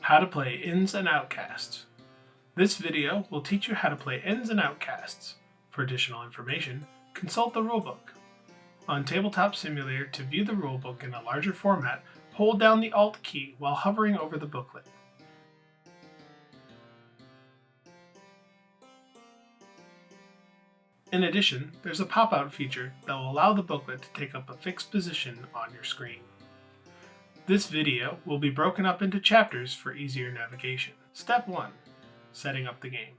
How to play Ins and Outcasts. This video will teach you how to play Ins and Outcasts. For additional information, consult the rulebook. On Tabletop Simulator, to view the rulebook in a larger format, hold down the Alt key while hovering over the booklet. In addition, there's a pop-out feature that will allow the booklet to take up a fixed position on your screen. This video will be broken up into chapters for easier navigation. Step 1. Setting up the game.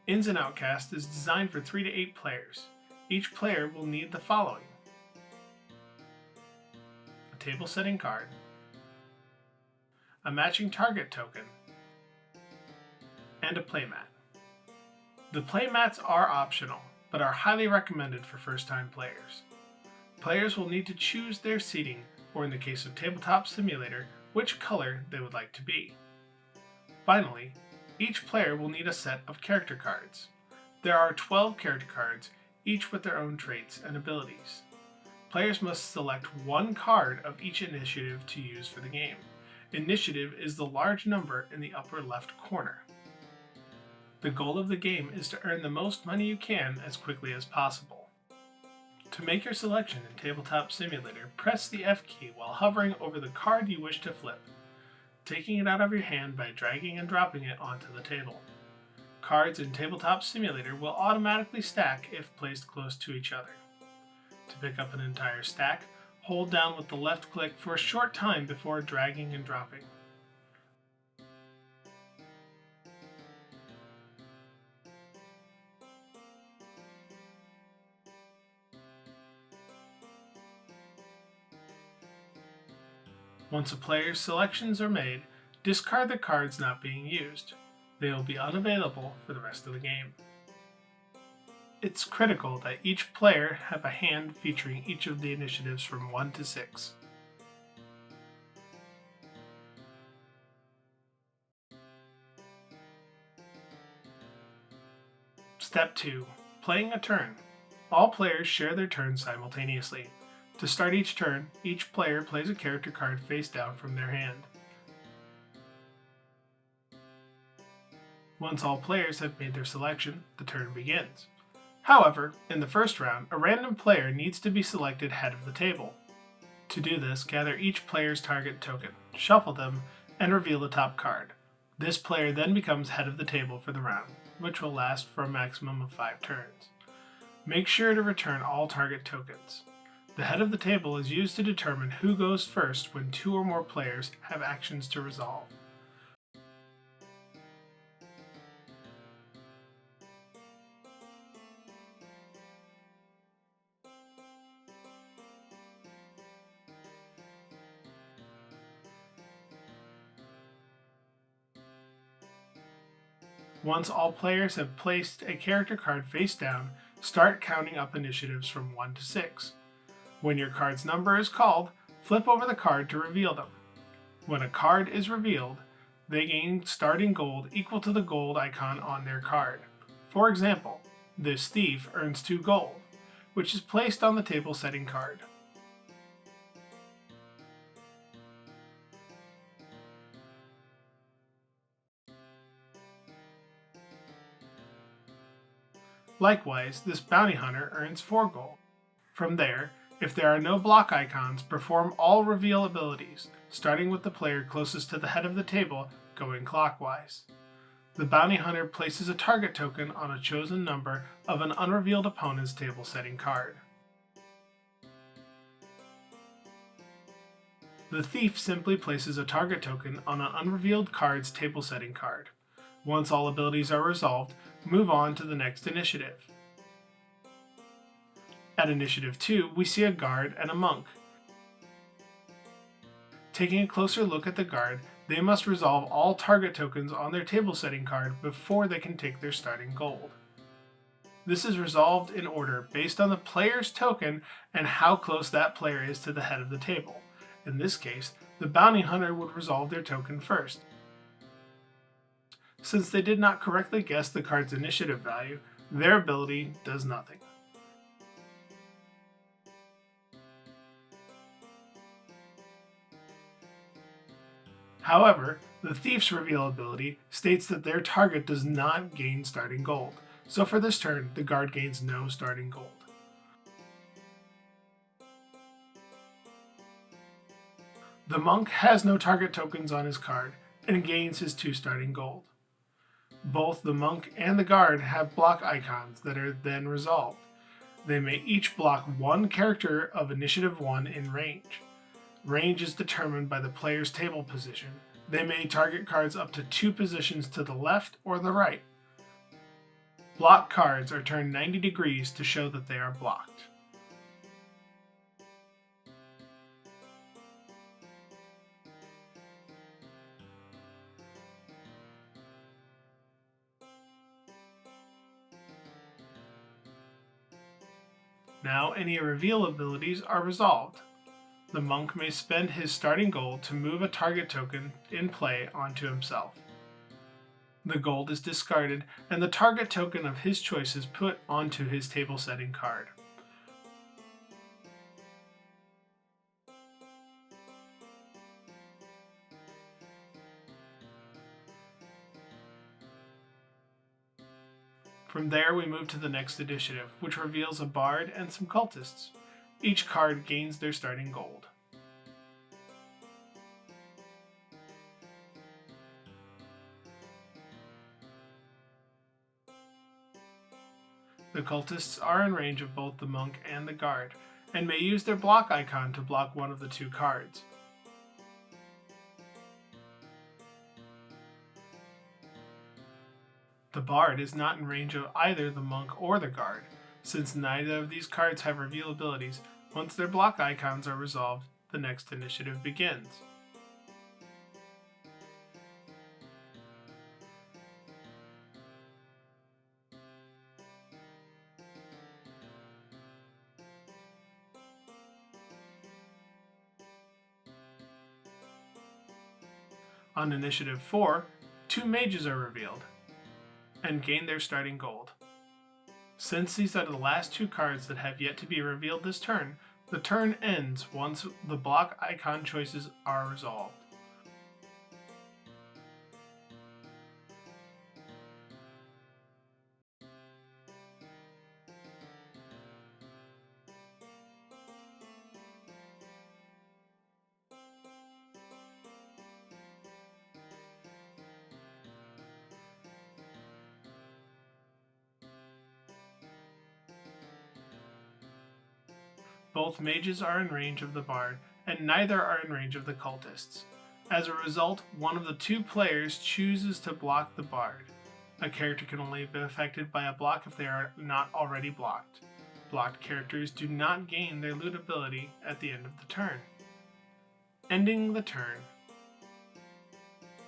Ins and Outcasts is designed for 3 to 8 players. Each player will need the following: a table setting card, a matching target token, and a playmat. The playmats are optional, but are highly recommended for first-time players. Players will need to choose their seating, or in the case of Tabletop Simulator, which color they would like to be. Finally, each player will need a set of character cards. There are 12 character cards, each with their own traits and abilities. Players must select one card of each initiative to use for the game. Initiative is the large number in the upper left corner. The goal of the game is to earn the most money you can as quickly as possible. To make your selection in Tabletop Simulator, press the F key while hovering over the card you wish to flip, taking it out of your hand by dragging and dropping it onto the table. Cards in Tabletop Simulator will automatically stack if placed close to each other. To pick up an entire stack, hold down with the left click for a short time before dragging and dropping. Once a player's selections are made, discard the cards not being used. They will be unavailable for the rest of the game. It's critical that each player have a hand featuring each of the initiatives from 1 to 6. Step 2. Playing a turn. All players share their turns simultaneously. To start each turn, each player plays a character card face down from their hand. Once all players have made their selection, the turn begins. However, in the first round, a random player needs to be selected head of the table. To do this, gather each player's target token, shuffle them, and reveal the top card. This player then becomes head of the table for the round, which will last for a maximum of 5 turns. Make sure to return all target tokens. The head of the table is used to determine who goes first when 2 or more players have actions to resolve. Once all players have placed a character card face down, start counting up initiatives from 1 to 6. When your card's number is called, flip over the card to reveal them. When a card is revealed, they gain starting gold equal to the gold icon on their card. For example, this thief earns 2 gold, which is placed on the table setting card. Likewise, this bounty hunter earns 4 gold. From there, if there are no block icons, perform all reveal abilities, starting with the player closest to the head of the table, going clockwise. The bounty hunter places a target token on a chosen number of an unrevealed opponent's table setting card. The thief simply places a target token on an unrevealed card's table setting card. Once all abilities are resolved, move on to the next initiative. At Initiative 2, we see a guard and a monk. Taking a closer look at the guard, they must resolve all target tokens on their table setting card before they can take their starting gold. This is resolved in order based on the player's token and how close that player is to the head of the table. In this case, the bounty hunter would resolve their token first. Since they did not correctly guess the card's initiative value, their ability does nothing. However, the Thief's reveal ability states that their target does not gain starting gold, so for this turn, the guard gains no starting gold. The monk has no target tokens on his card and gains his 2 starting gold. Both the monk and the guard have block icons that are then resolved. They may each block one character of Initiative 1 in range. Range is determined by the player's table position. They may target cards up to 2 positions to the left or the right. Block cards are turned 90 degrees to show that they are blocked. Now any reveal abilities are resolved. The monk may spend his starting gold to move a target token in play onto himself. The gold is discarded and the target token of his choice is put onto his table setting card. From there we move to the next initiative, which reveals a bard and some cultists. Each card gains their starting gold. The cultists are in range of both the monk and the guard, and may use their block icon to block one of the 2 cards. The bard is not in range of either the monk or the guard. Since neither of these cards have reveal abilities, once their block icons are resolved, the next initiative begins. On Initiative 4, 2 mages are revealed and gain their starting gold. Since these are the last 2 cards that have yet to be revealed this turn, the turn ends once the block icon choices are resolved. Both mages are in range of the bard, and neither are in range of the cultists. As a result, one of the 2 players chooses to block the bard. A character can only be affected by a block if they are not already blocked. Blocked characters do not gain their loot ability at the end of the turn. Ending the turn.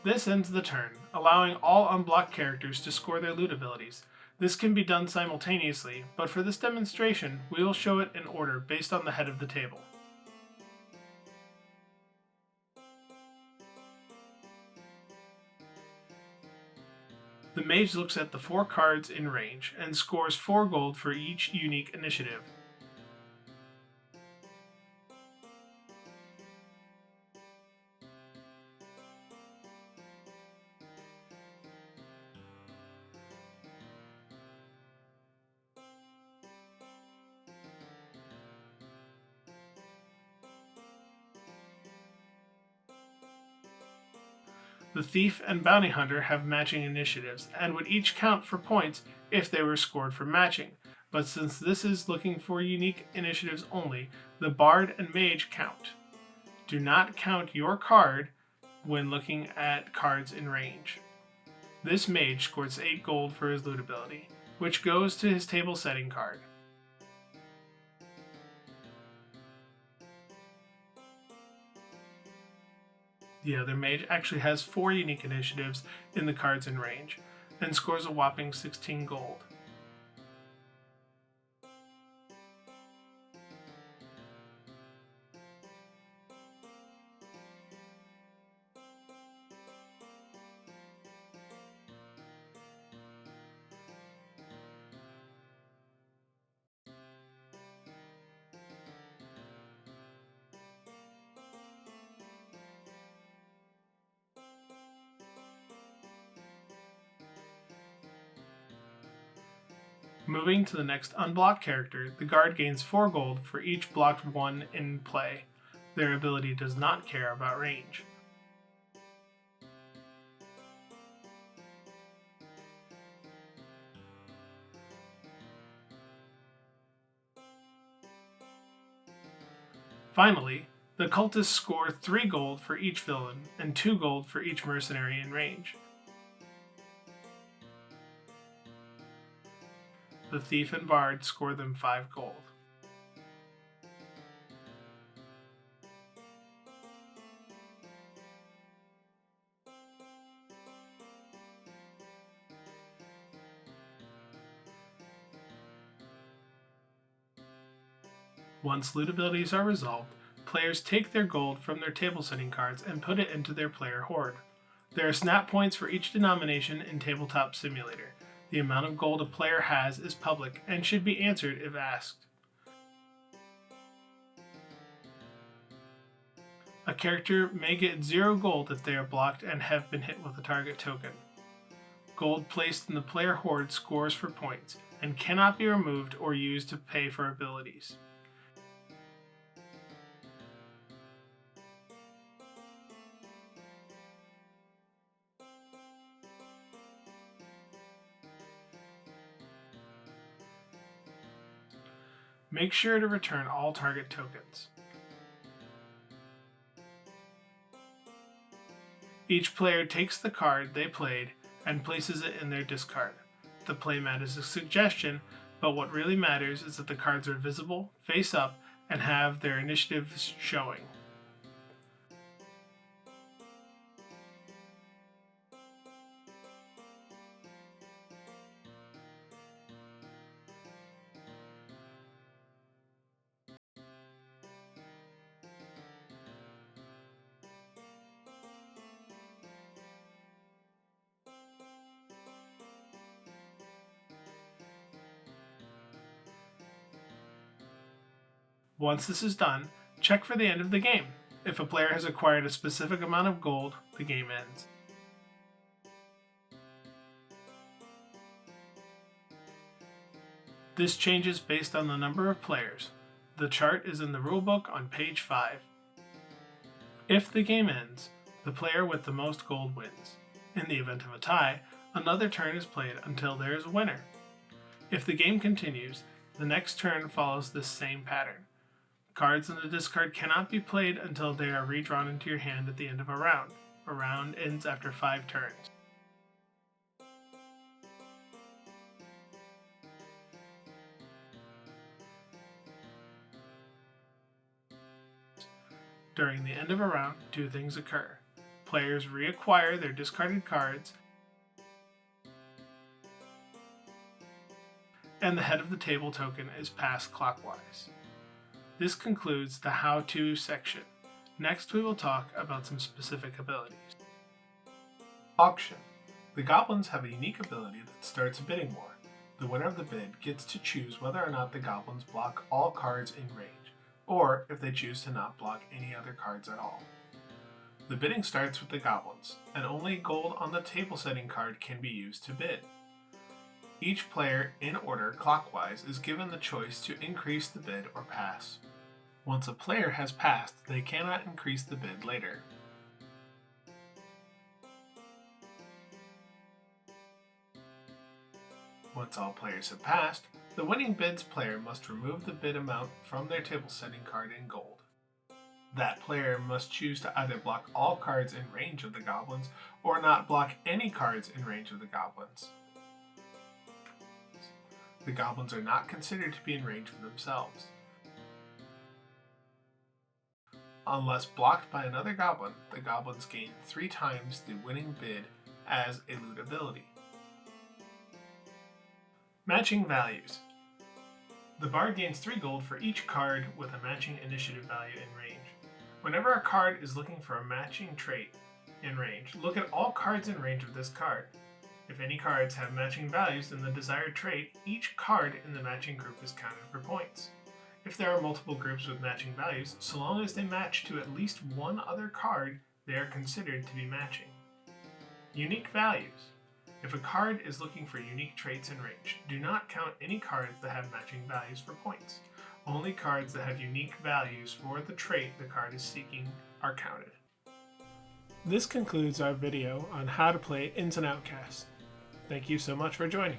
This ends the turn, allowing all unblocked characters to score their loot abilities. This can be done simultaneously, but for this demonstration, we will show it in order based on the head of the table. The mage looks at the 4 cards in range and scores 4 gold for each unique initiative. The Thief and Bounty Hunter have matching initiatives, and would each count for points if they were scored for matching, but since this is looking for unique initiatives only, the Bard and Mage count. Do not count your card when looking at cards in range. This Mage scores 8 gold for his loot ability, which goes to his table setting card. The other mage actually has 4 unique initiatives in the cards in range, and scores a whopping 16 gold. Moving to the next unblocked character, the guard gains 4 gold for each blocked one in play. Their ability does not care about range. Finally, the cultists score 3 gold for each villain and 2 gold for each mercenary in range. The thief and bard score them 5 gold. Once loot abilities are resolved, players take their gold from their table setting cards and put it into their player hoard. There are snap points for each denomination in Tabletop Simulator. The amount of gold a player has is public and should be answered if asked. A character may get 0 gold if they are blocked and have been hit with a target token. Gold placed in the player hoard scores for points and cannot be removed or used to pay for abilities. Make sure to return all target tokens. Each player takes the card they played and places it in their discard. The playmat is a suggestion, but what really matters is that the cards are visible, face up, and have their initiatives showing. Once this is done, check for the end of the game. If a player has acquired a specific amount of gold, the game ends. This changes based on the number of players. The chart is in the rulebook on page 5. If the game ends, the player with the most gold wins. In the event of a tie, another turn is played until there is a winner. If the game continues, the next turn follows this same pattern. Cards in the discard cannot be played until they are redrawn into your hand at the end of a round. A round ends after 5 turns. During the end of a round, 2 things occur. Players reacquire their discarded cards, and the head of the table token is passed clockwise. This concludes the how-to section. Next we will talk about some specific abilities. Auction. The goblins have a unique ability that starts a bidding war. The winner of the bid gets to choose whether or not the goblins block all cards in range, or if they choose to not block any other cards at all. The bidding starts with the goblins, and only gold on the table setting card can be used to bid. Each player, in order clockwise, is given the choice to increase the bid or pass. Once a player has passed, they cannot increase the bid later. Once all players have passed, the winning bids player must remove the bid amount from their table setting card in gold. That player must choose to either block all cards in range of the goblins or not block any cards in range of the goblins. The goblins are not considered to be in range of themselves. Unless blocked by another goblin, the goblins gain 3 times the winning bid as a loot ability. Matching values. The bard gains 3 gold for each card with a matching initiative value in range. Whenever a card is looking for a matching trait in range, look at all cards in range of this card. If any cards have matching values in the desired trait, each card in the matching group is counted for points. If there are multiple groups with matching values, so long as they match to at least one other card, they are considered to be matching. Unique values. If a card is looking for unique traits in range, do not count any cards that have matching values for points. Only cards that have unique values for the trait the card is seeking are counted. This concludes our video on how to play Ins and Outcasts. Thank you so much for joining.